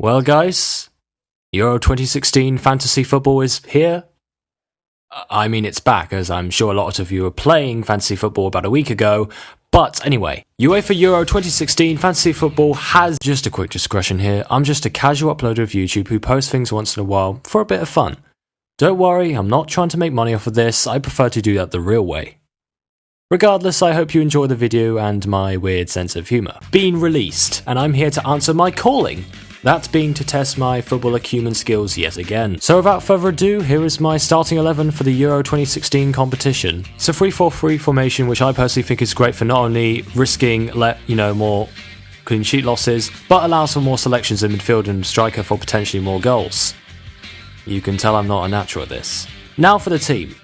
Well, guys, Euro 2016 fantasy football is here. I mean, it's back, as I'm sure a lot of you were playing fantasy football about a week ago. But anyway, Uefa Euro 2016 fantasy football has just a quick discretion here. I'm just a casual uploader of YouTube who posts things once in a while for a bit of fun. Don't worry, I'm not trying to make money off of this. I prefer to do that the real way. Regardless, I hope you enjoy the video and my weird sense of humour. Being released, and I'm here to answer my calling. That being to test my football acumen skills yet again. So without further ado, here is my starting 11 for the Euro 2016 competition. It's a 3-4-3 formation, which I personally think is great for not only risking more clean sheet losses, but allows for more selections in midfield and striker for potentially more goals. You can tell I'm not a natural at this. Now for the team.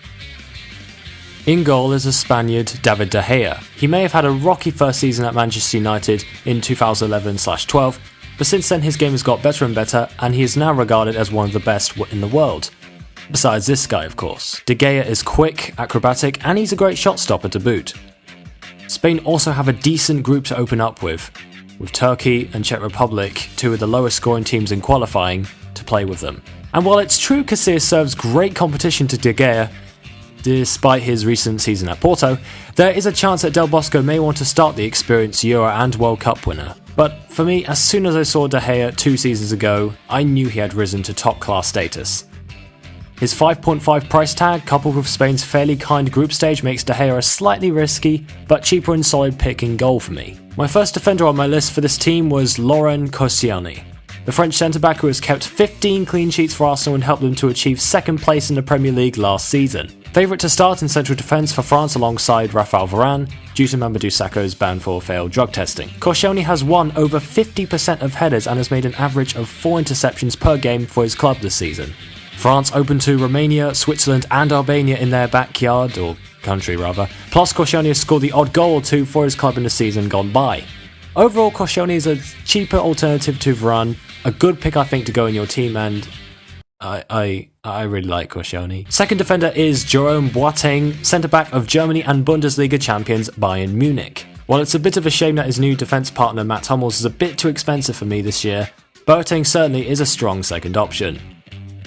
In goal is a Spaniard, David De Gea. He may have had a rocky first season at Manchester United in 2011/12, but since then his game has got better and better, and he is now regarded as one of the best in the world. Besides this guy, of course. De Gea is quick, acrobatic, and he's a great shot stopper to boot. Spain also have a decent group to open up with Turkey and Czech Republic, two of the lowest scoring teams in qualifying, to play with them. And while it's true Casillas serves great competition to De Gea, despite his recent season at Porto, there is a chance that Del Bosco may want to start the experienced Euro and World Cup winner. But for me, as soon as I saw De Gea 2 seasons ago, I knew he had risen to top class status. His 5.5 price tag, coupled with Spain's fairly kind group stage, makes De Gea a slightly risky, but cheaper and solid pick in goal for me. My first defender on my list for this team was Laurent Koscielny, the French centre-back who has kept 15 clean sheets for Arsenal and helped them to achieve second place in the Premier League last season. Favourite to start in central defence for France alongside Raphael Varane, due to Mamadou Sakho's ban for failed drug testing. Koscielny has won over 50% of headers and has made an average of 4 interceptions per game for his club this season. France open to Romania, Switzerland and Albania in their backyard, or country rather, plus Koscielny has scored the odd goal or two for his club in the season gone by. Overall, Koscielny is a cheaper alternative to Varane, a good pick I think to go in your team, and I really like Koscielny. Second defender is Jerome Boateng, centre-back of Germany and Bundesliga champions Bayern Munich. While it's a bit of a shame that his new defence partner Matt Hummels is a bit too expensive for me this year, Boateng certainly is a strong second option.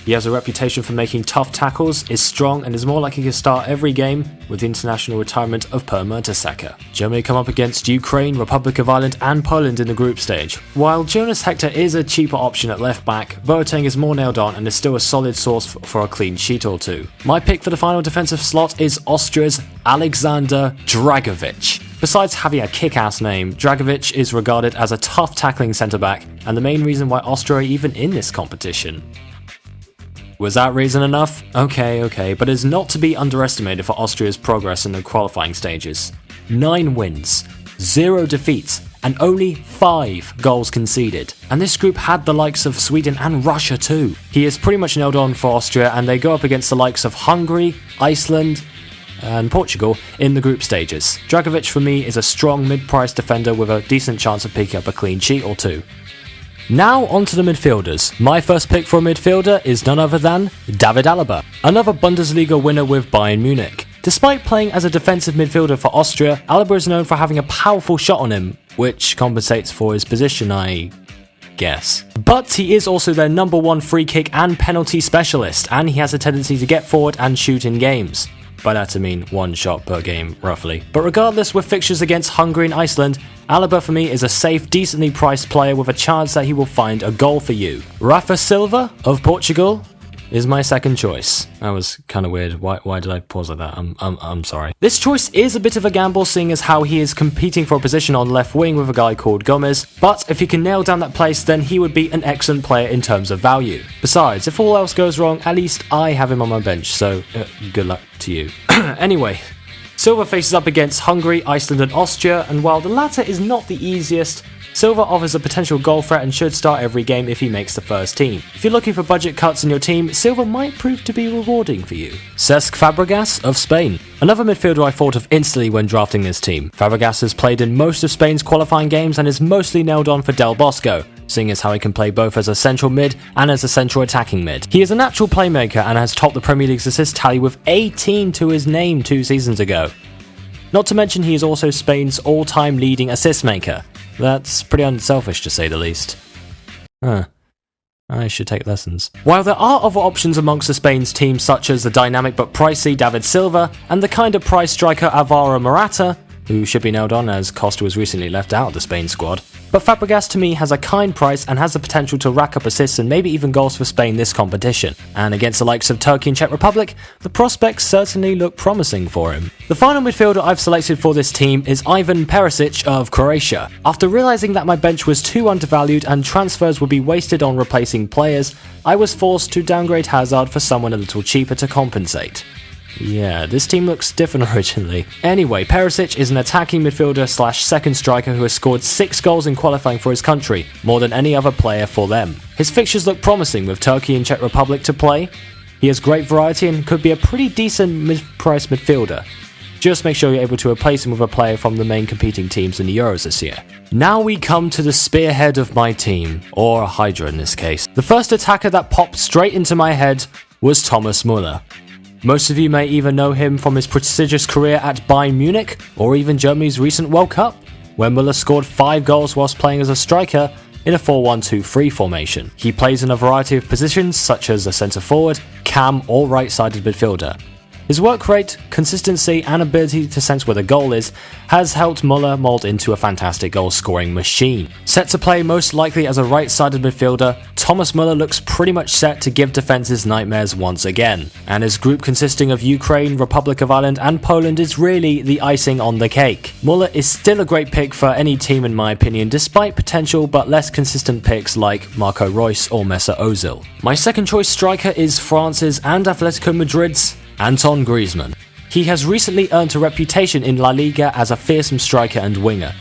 He has a reputation for making tough tackles, is strong, and is more likely to start every game with the international retirement of Per Mertesacker. Germany come up against Ukraine, Republic of Ireland and Poland in the group stage. While Jonas Hector is a cheaper option at left back, Boateng is more nailed on and is still a solid source for a clean sheet or two. My pick for the final defensive slot is Austria's Alexander Dragovic. Besides having a kick-ass name, Dragovic is regarded as a tough tackling centre-back and the main reason why Austria are even in this competition. Was that reason enough? Okay, but it's not to be underestimated for Austria's progress in the qualifying stages. 9 wins, 0 defeats, and only 5 goals conceded. And this group had the likes of Sweden and Russia too. He is pretty much nailed on for Austria, and they go up against the likes of Hungary, Iceland, and Portugal in the group stages. Dragovic for me is a strong mid-price defender with a decent chance of picking up a clean sheet or two. Now onto the midfielders. My first pick for a midfielder is none other than David Alaba, another Bundesliga winner with Bayern Munich. Despite playing as a defensive midfielder for Austria, Alaba is known for having a powerful shot on him, which compensates for his position, I guess. But he is also their number 1 free kick and penalty specialist, and he has a tendency to get forward and shoot in games. By that I mean 1 shot per game, roughly. But regardless, with fixtures against Hungary and Iceland, Alaba for me is a safe, decently priced player with a chance that he will find a goal for you. Rafa Silva of Portugal is my second choice. That was kind of weird. Why did I pause like that? I'm sorry. This choice is a bit of a gamble, seeing as how he is competing for a position on left wing with a guy called Gomez, but if he can nail down that place, then he would be an excellent player in terms of value. Besides, if all else goes wrong, at least I have him on my bench, so good luck to you. Anyway, Silva faces up against Hungary, Iceland and Austria, and while the latter is not the easiest, Silva offers a potential goal threat and should start every game if he makes the first team. If you're looking for budget cuts in your team, Silva might prove to be rewarding for you. Cesc Fabregas of Spain, another midfielder I thought of instantly when drafting this team. Fabregas has played in most of Spain's qualifying games and is mostly nailed on for Del Bosco, seeing as how he can play both as a central mid and as a central attacking mid. He is a natural playmaker and has topped the Premier League's assist tally with 18 to his name 2 seasons ago. Not to mention he is also Spain's all-time leading assist maker. That's pretty unselfish to say the least. I should take lessons. While there are other options amongst the Spain's team, such as the dynamic but pricey David Silva and the kind of price striker Alvaro Morata, who should be nailed on as Costa was recently left out of the Spain squad, but Fabregas to me has a kind price and has the potential to rack up assists and maybe even goals for Spain this competition. And against the likes of Turkey and Czech Republic, the prospects certainly look promising for him. The final midfielder I've selected for this team is Ivan Perisic of Croatia. After realising that my bench was too undervalued and transfers would be wasted on replacing players, I was forced to downgrade Hazard for someone a little cheaper to compensate. Yeah, this team looks different originally. Anyway, Perisic is an attacking midfielder slash second striker who has scored 6 goals in qualifying for his country, more than any other player for them. His fixtures look promising with Turkey and Czech Republic to play. He has great variety and could be a pretty decent mid-price midfielder. Just make sure you're able to replace him with a player from the main competing teams in the Euros this year. Now we come to the spearhead of my team, or a Hydra in this case. The first attacker that popped straight into my head was Thomas Müller. Most of you may either know him from his prestigious career at Bayern Munich, or even Germany's recent World Cup, where Müller scored 5 goals whilst playing as a striker in a 4-1-2-3 formation. He plays in a variety of positions such as a centre forward, cam or right-sided midfielder. His work rate, consistency and ability to sense where the goal is has helped Müller mould into a fantastic goal-scoring machine. Set to play most likely as a right-sided midfielder, Thomas Müller looks pretty much set to give defences nightmares once again, and his group consisting of Ukraine, Republic of Ireland and Poland is really the icing on the cake. Müller is still a great pick for any team in my opinion, despite potential but less consistent picks like Marco Reus or Mesut Ozil. My second choice striker is France's and Atletico Madrid's Antoine Griezmann. He has recently earned a reputation in La Liga as a fearsome striker and winger,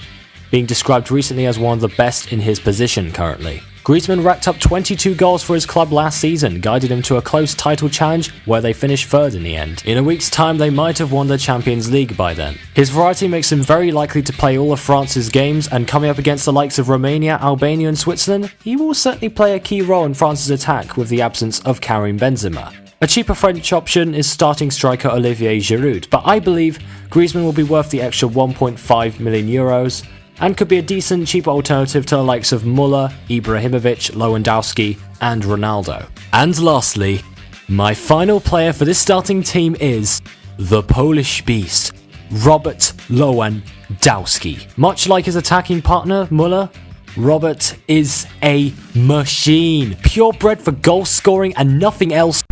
being described recently as one of the best in his position currently. Griezmann racked up 22 goals for his club last season, guided him to a close title challenge where they finished third in the end. In a week's time they might have won the Champions League by then. His variety makes him very likely to play all of France's games, and coming up against the likes of Romania, Albania and Switzerland, he will certainly play a key role in France's attack with the absence of Karim Benzema. A cheaper French option is starting striker Olivier Giroud, but I believe Griezmann will be worth the extra 1.5 million euros and could be a decent cheaper alternative to the likes of Müller, Ibrahimovic, Lewandowski and Ronaldo. And lastly, my final player for this starting team is the Polish beast, Robert Lewandowski. Much like his attacking partner Müller, Robert is a machine, purebred for goal scoring and nothing else.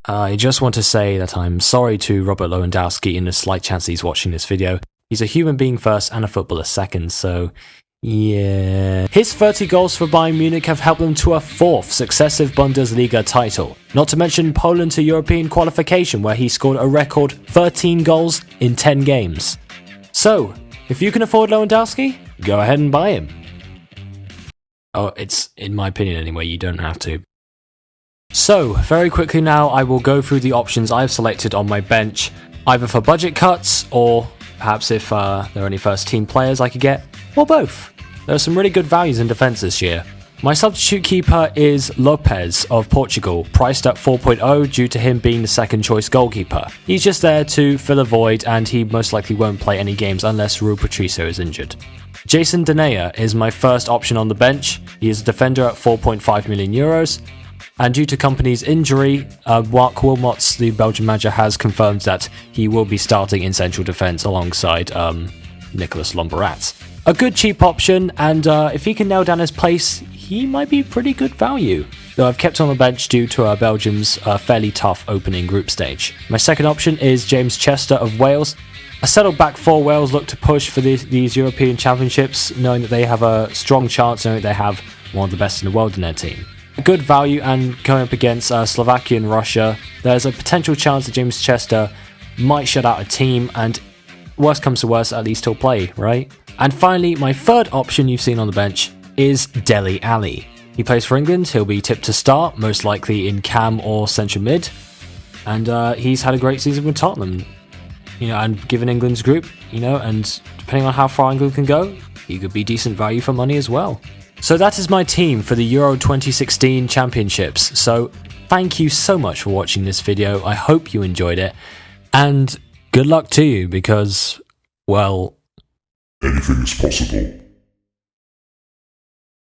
I just want to say that I'm sorry to Robert Lewandowski in the slight chance he's watching this video. He's a human being first and a footballer second, so yeah. His 30 goals for Bayern Munich have helped them to a 4th successive Bundesliga title. Not to mention Poland to European qualification where he scored a record 13 goals in 10 games. So, if you can afford Lewandowski, go ahead and buy him. Oh, it's in my opinion anyway, you don't have to. So, very quickly now, I will go through the options I've selected on my bench, either for budget cuts, or perhaps if there are any first team players I could get, or both. There are some really good values in defence this year. My substitute keeper is Lopez of Portugal, priced at 4.0 due to him being the second choice goalkeeper. He's just there to fill a void and he most likely won't play any games unless Rui Patricio is injured. Jason Denayer is my first option on the bench. He is a defender at 4.5 million euros. And due to Kompany's injury, Mark Wilmots, the Belgian manager, has confirmed that he will be starting in central defence alongside Nicolas Lombarat. A good cheap option, and if he can nail down his place, he might be pretty good value. Though I've kept on the bench due to Belgium's fairly tough opening group stage. My second option is James Chester of Wales. A settled back four Wales look to push for these European Championships, knowing that they have a strong chance, knowing that they have one of the best in the world in their team. A good value, and going up against Slovakia and Russia, there's a potential chance that James Chester might shut out a team, and worst comes to worst, at least he'll play, right? And finally, my third option you've seen on the bench is Dele Alli. He plays for England, he'll be tipped to start, most likely in cam or central mid, and he's had a great season with Tottenham. And given England's group, and depending on how far England can go, he could be decent value for money as well. So that is my team for the Euro 2016 Championships. So thank you so much for watching this video. I hope you enjoyed it. And good luck to you because, well, anything is possible.